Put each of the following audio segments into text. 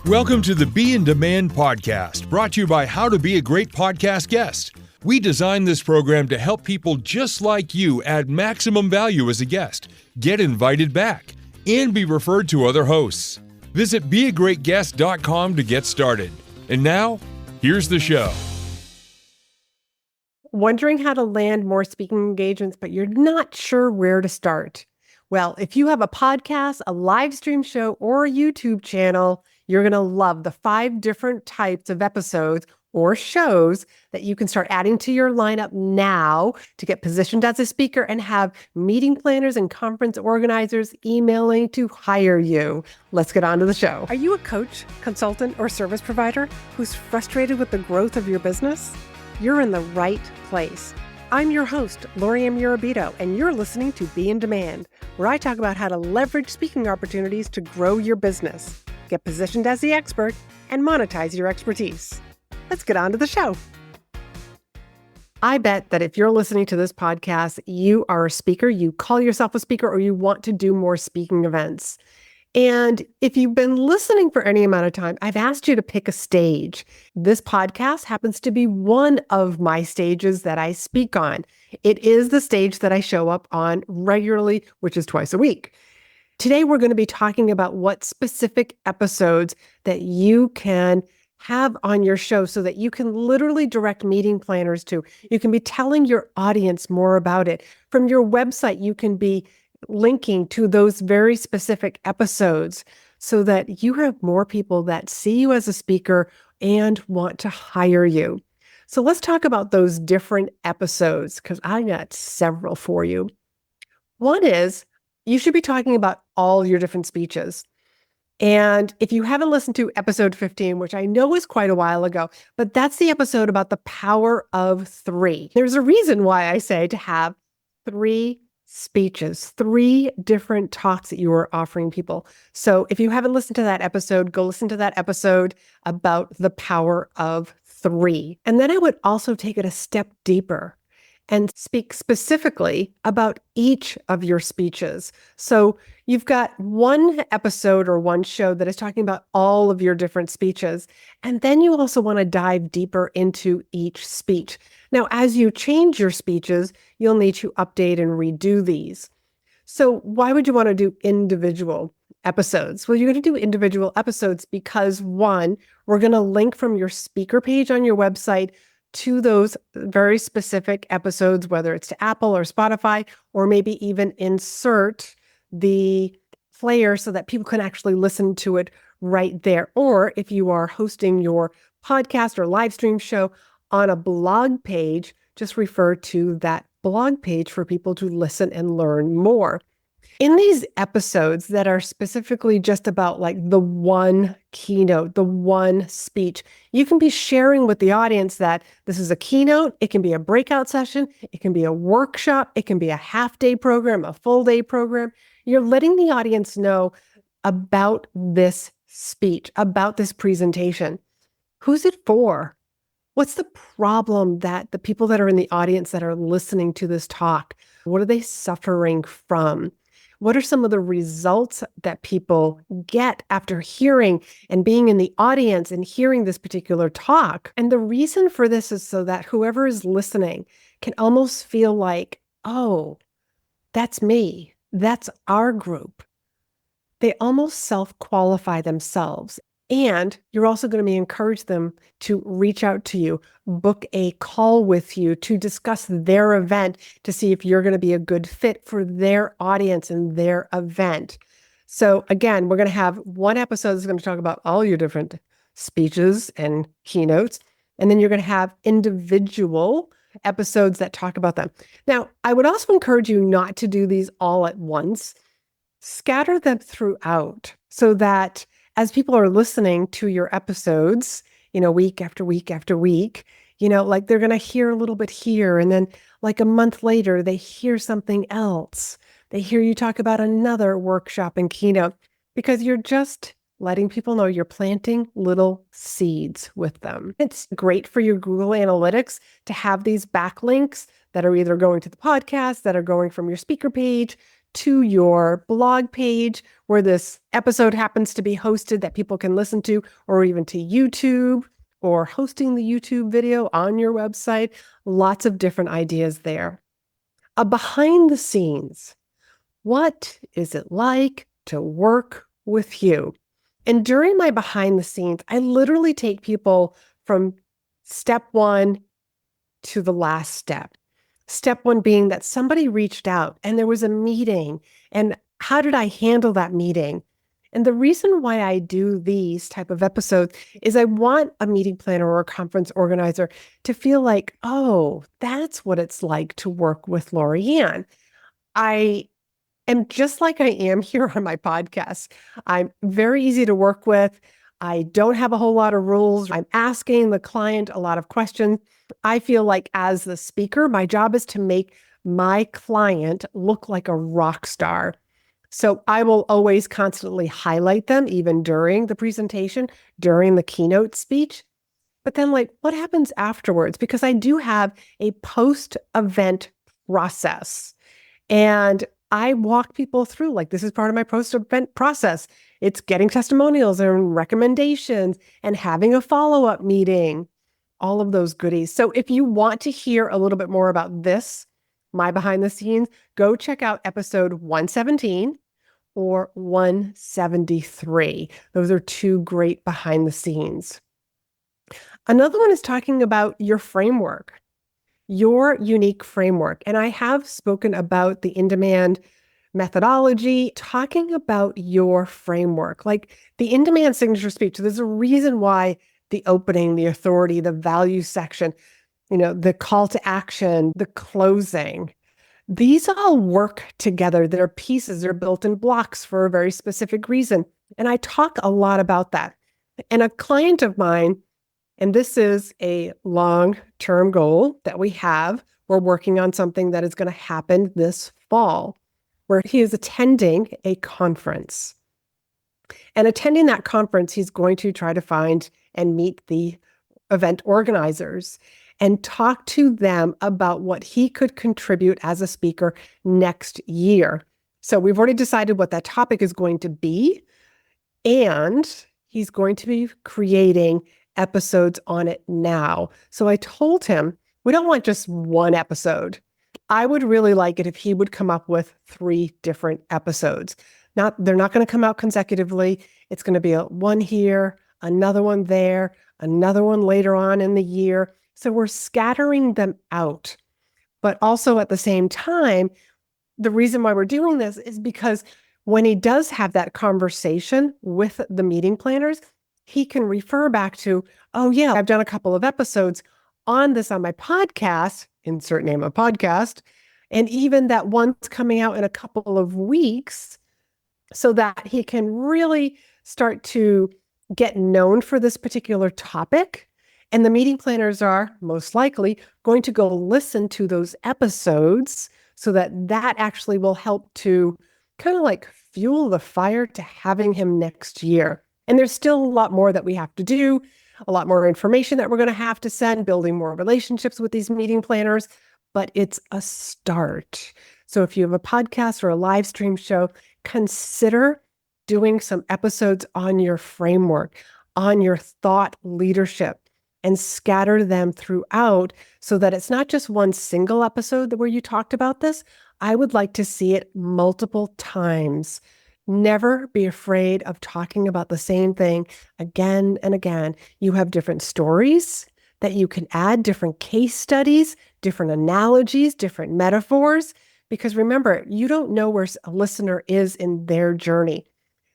Welcome to the Be in Demand podcast, brought to you by How to Be a Great Podcast Guest. We designed this program to help people just like you add maximum value as a guest, get invited back, and be referred to other hosts. Visit beagreatguest.com to get started. And now, here's the show. Wondering how to land more speaking engagements, but you're not sure where to start? Well, if you have a podcast, a live stream show, or a YouTube channel, you're going to love the 5 different types of episodes or shows that you can start adding to your lineup now to get positioned as a speaker and have meeting planners and conference organizers emailing to hire you. Let's get on to the show. Are you a coach, consultant, or service provider who's frustrated with the growth of your business? You're in the right place. I'm your host, Laurie-Ann, and you're listening to Be in Demand, where I talk about how to leverage speaking opportunities to grow your business, get positioned as the expert, and monetize your expertise. Let's get on to the show. I bet that if you're listening to this podcast, you are a speaker, you call yourself a speaker, or you want to do more speaking events. And if you've been listening for any amount of time, I've asked you to pick a stage. This podcast happens to be one of my stages that I speak on. It is the stage that I show up on regularly, which is twice a week. Today, we're going to be talking about what specific episodes that you can have on your show so that you can literally direct meeting planners to. You can be telling your audience more about it. From your website, you can be linking to those very specific episodes so that you have more people that see you as a speaker and want to hire you. So let's talk about those different episodes because I got several for you. One is you should be talking about all your different speeches. And if you haven't listened to episode 15, which I know is quite a while ago, but that's the episode about the power of 3. There's a reason why I say to have 3 speeches, 3 different talks that you are offering people. So if you haven't listened to that episode, go listen to that episode about the power of 3. And then I would also take it a step deeper and speak specifically about each of your speeches. So you've got one episode or one show that is talking about all of your different speeches. And then you also want to dive deeper into each speech. Now, as you change your speeches, you'll need to update and redo these. So why would you want to do individual episodes? Well, you're going to do individual episodes because 1, we're going to link from your speaker page on your website to those very specific episodes, whether it's to Apple or Spotify, or maybe even insert the player so that people can actually listen to it right there. Or if you are hosting your podcast or live stream show on a blog page, just refer to that blog page for people to listen and learn more. In these episodes that are specifically just about like the one keynote, the one speech, you can be sharing with the audience that this is a keynote, it can be a breakout session, it can be a workshop, it can be a half-day program, a full-day program. You're letting the audience know about this speech, about this presentation. Who's it for? What's the problem that the people that are in the audience that are listening to this talk, what are they suffering from? What are some of the results that people get after hearing and being in the audience and hearing this particular talk? And the reason for this is so that whoever is listening can almost feel like, oh, that's me. That's our group. They almost self-qualify themselves. And you're also going to encourage them to reach out to you, book a call with you to discuss their event to see if you're going to be a good fit for their audience and their event. So again, we're going to have one episode that's going to talk about all your different speeches and keynotes. And then you're going to have individual episodes that talk about them. Now, I would also encourage you not to do these all at once. Scatter them throughout so that as people are listening to your episodes, week after week after week, like they're going to hear a little bit here. And then like a month later, they hear something else. They hear you talk about another workshop and keynote because you're just letting people know you're planting little seeds with them. It's great for your Google Analytics to have these backlinks that are either going to the podcast, that are going from your speaker page to your blog page where this episode happens to be hosted that people can listen to, or even to YouTube, or hosting the YouTube video on your website. Lots of different ideas there. A behind the scenes. What is it like to work with you? And during my behind the scenes, I literally take people from step one to the last step. Step one being that somebody reached out and there was a meeting, and how did I handle that meeting? And the reason why I do these type of episodes is I want a meeting planner or a conference organizer to feel like, oh, that's what it's like to work with Laurie-Ann. I am just like I am here on my podcast. I'm very easy to work with. I don't have a whole lot of rules. I'm asking the client a lot of questions. I feel like as the speaker, my job is to make my client look like a rock star. So I will always constantly highlight them, even during the presentation, during the keynote speech. But then, like, what happens afterwards? Because I do have a post-event process. And I walk people through, like, this is part of my post-event process. It's getting testimonials and recommendations and having a follow-up meeting, all of those goodies. So if you want to hear a little bit more about this, my behind the scenes, go check out episode 117 or 173. Those are two great behind the scenes. Another one is talking about your framework, your unique framework. And I have spoken about the in-demand methodology, talking about your framework, like the in-demand signature speech. There's a reason why the opening, the authority, the value section, the call to action, the closing, these all work together. They're pieces, they're built in blocks for a very specific reason. And I talk a lot about that. And a client of mine, and this is a long-term goal that we have, we're working on something that is going to happen this fall, where he is attending a conference. And attending that conference, he's going to try to find and meet the event organizers and talk to them about what he could contribute as a speaker next year. So we've already decided what that topic is going to be, and he's going to be creating episodes on it now. So I told him, we don't want just one episode. I would really like it if he would come up with 3 different episodes. They're not going to come out consecutively. It's going to be one here, another one there, another one later on in the year. So we're scattering them out. But also at the same time, the reason why we're doing this is because when he does have that conversation with the meeting planners, he can refer back to, oh yeah, I've done a couple of episodes on this on my podcast, insert name of podcast, and even that one's coming out in a couple of weeks, so that he can really start to get known for this particular topic. And the meeting planners are most likely going to go listen to those episodes, so that actually will help to kind of like fuel the fire to having him next year. And there's still a lot more that we have to do, a lot more information that we're going to have to send, building more relationships with these meeting planners, but it's a start. So if you have a podcast or a live stream show, consider doing some episodes on your framework, on your thought leadership, and scatter them throughout so that it's not just one single episode where you talked about this. I would like to see it multiple times. Never be afraid of talking about the same thing again and again. You have different stories that you can add, different case studies, different analogies, different metaphors, because remember, you don't know where a listener is in their journey.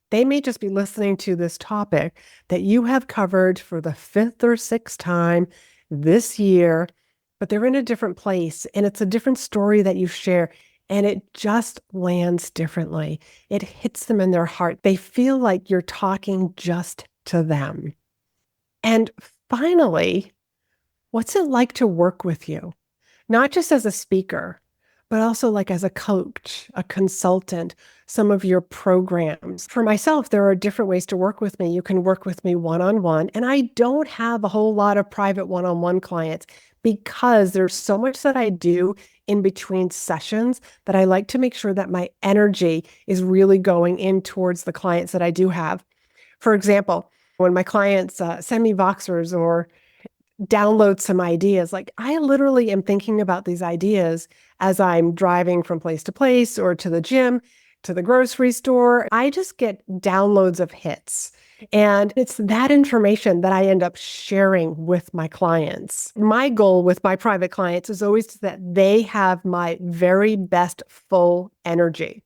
They may just be listening to this topic that you have covered for the 5th or 6th time this year, but they're in a different place and it's a different story that you share, and it just lands differently. It hits them in their heart. They feel like you're talking just to them. And finally, what's it like to work with you? Not just as a speaker, but also like as a coach, a consultant, some of your programs. For myself, there are different ways to work with me. You can work with me one-on-one, and I don't have a whole lot of private one-on-one clients because there's so much that I do in between sessions that I like to make sure that my energy is really going in towards the clients that I do have. For example, when my clients send me Voxers or download some ideas, like I literally am thinking about these ideas as I'm driving from place to place or to the gym, to the grocery store. I just get downloads of hits. And it's that information that I end up sharing with my clients. My goal with my private clients is always that they have my very best full energy.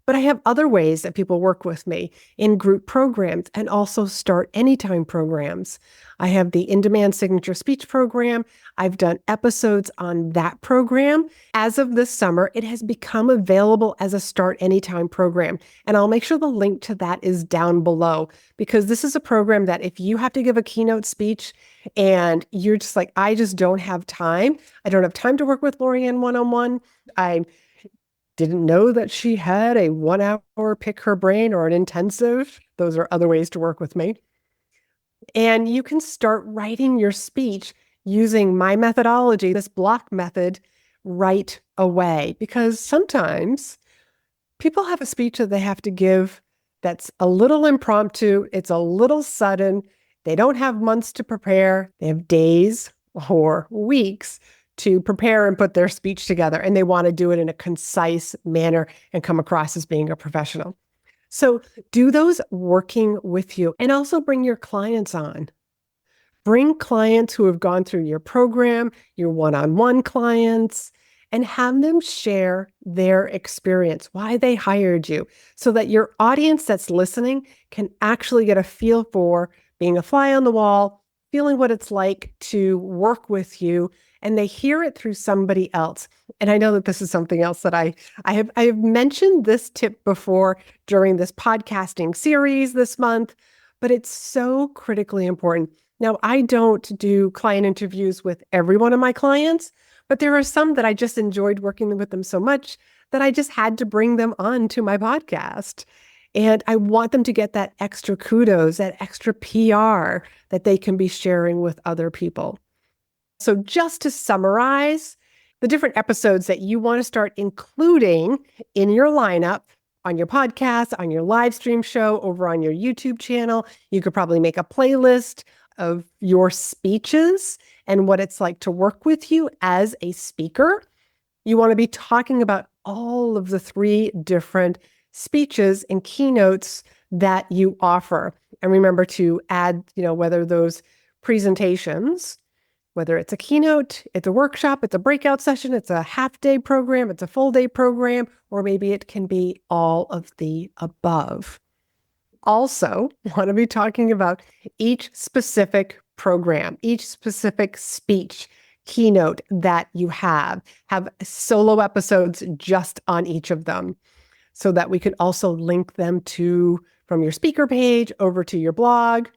But I have other ways that people work with me in group programs and also start anytime programs. I have the in-demand signature speech program. I've done episodes on that program. As of this summer, it has become available as a start anytime program. And I'll make sure the link to that is down below, because this is a program that if you have to give a keynote speech and you're just like, I just don't have time. I don't have time to work with Laurie-Ann one-on-one. I didn't know that she had a 1 hour pick her brain or an intensive. Those are other ways to work with me. And you can start writing your speech using my methodology, this block method, right away. Because sometimes people have a speech that they have to give that's a little impromptu, it's a little sudden. They don't have months to prepare, they have days or weeks to prepare and put their speech together, and they want to do it in a concise manner and come across as being a professional. So do those working with you, and also bring your clients on. Bring clients who have gone through your program, your one-on-one clients, and have them share their experience, why they hired you, so that your audience that's listening can actually get a feel for being a fly on the wall, feeling what it's like to work with you, and they hear it through somebody else. And I know that this is something else that I have mentioned this tip before during this podcasting series this month, but it's so critically important. Now, I don't do client interviews with every one of my clients, but there are some that I just enjoyed working with them so much that I just had to bring them on to my podcast. And I want them to get that extra kudos, that extra PR that they can be sharing with other people. So just to summarize, the different episodes that you want to start including in your lineup on your podcast, on your live stream show, over on your YouTube channel. You could probably make a playlist of your speeches and what it's like to work with you as a speaker. You want to be talking about all of the 3 different speeches and keynotes that you offer. And remember to add, whether those presentations, whether it's a keynote, it's a workshop, it's a breakout session, it's a half-day program, it's a full-day program, or maybe it can be all of the above. Also, want to be talking about each specific program, each specific speech, keynote that you have solo episodes just on each of them, so that we could also link them from your speaker page over to your blog,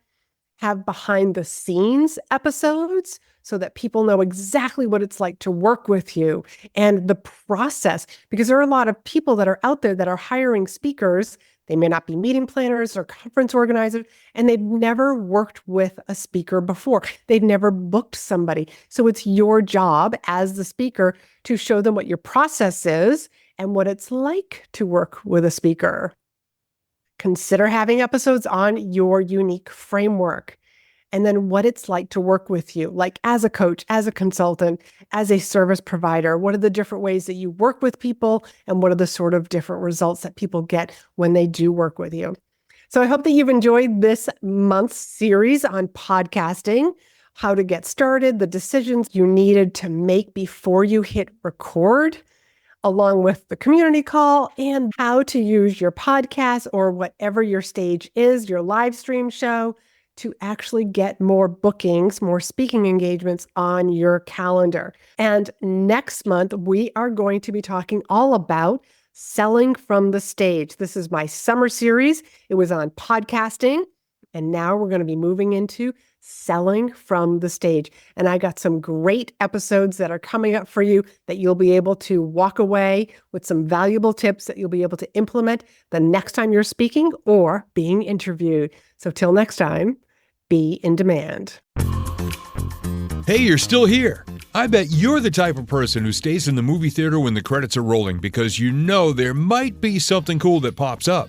have behind the scenes episodes so that people know exactly what it's like to work with you and the process, because there are a lot of people that are out there that are hiring speakers. They may not be meeting planners or conference organizers, and they've never worked with a speaker before. They've never booked somebody. So it's your job as the speaker to show them what your process is and what it's like to work with a speaker. Consider having episodes on your unique framework, and then what it's like to work with you, like as a coach, as a consultant, as a service provider. What are the different ways that you work with people, and what are the sort of different results that people get when they do work with you? So I hope that you've enjoyed this month's series on podcasting, how to get started, the decisions you needed to make before you hit record, along with the community call, and how to use your podcast or whatever your stage is, your live stream show, to actually get more bookings, more speaking engagements on your calendar. And next month, we are going to be talking all about selling from the stage. This is my summer series. It was on podcasting, and now we're going to be moving into selling from the stage. And I got some great episodes that are coming up for you that you'll be able to walk away with some valuable tips that you'll be able to implement the next time you're speaking or being interviewed. So till next time, be in demand. Hey, you're still here. I bet you're the type of person who stays in the movie theater when the credits are rolling because you know there might be something cool that pops up.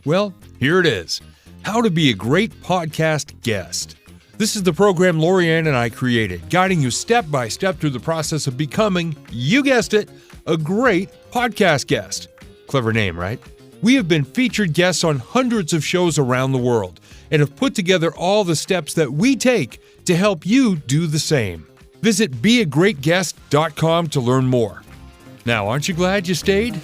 Well, here it is. How to be a great podcast guest. This is the program Laurie-Ann and I created, guiding you step by step through the process of becoming, you guessed it, a great podcast guest. Clever name, right? We have been featured guests on hundreds of shows around the world and have put together all the steps that we take to help you do the same. Visit beagreatguest.com to learn more. Now, aren't you glad you stayed?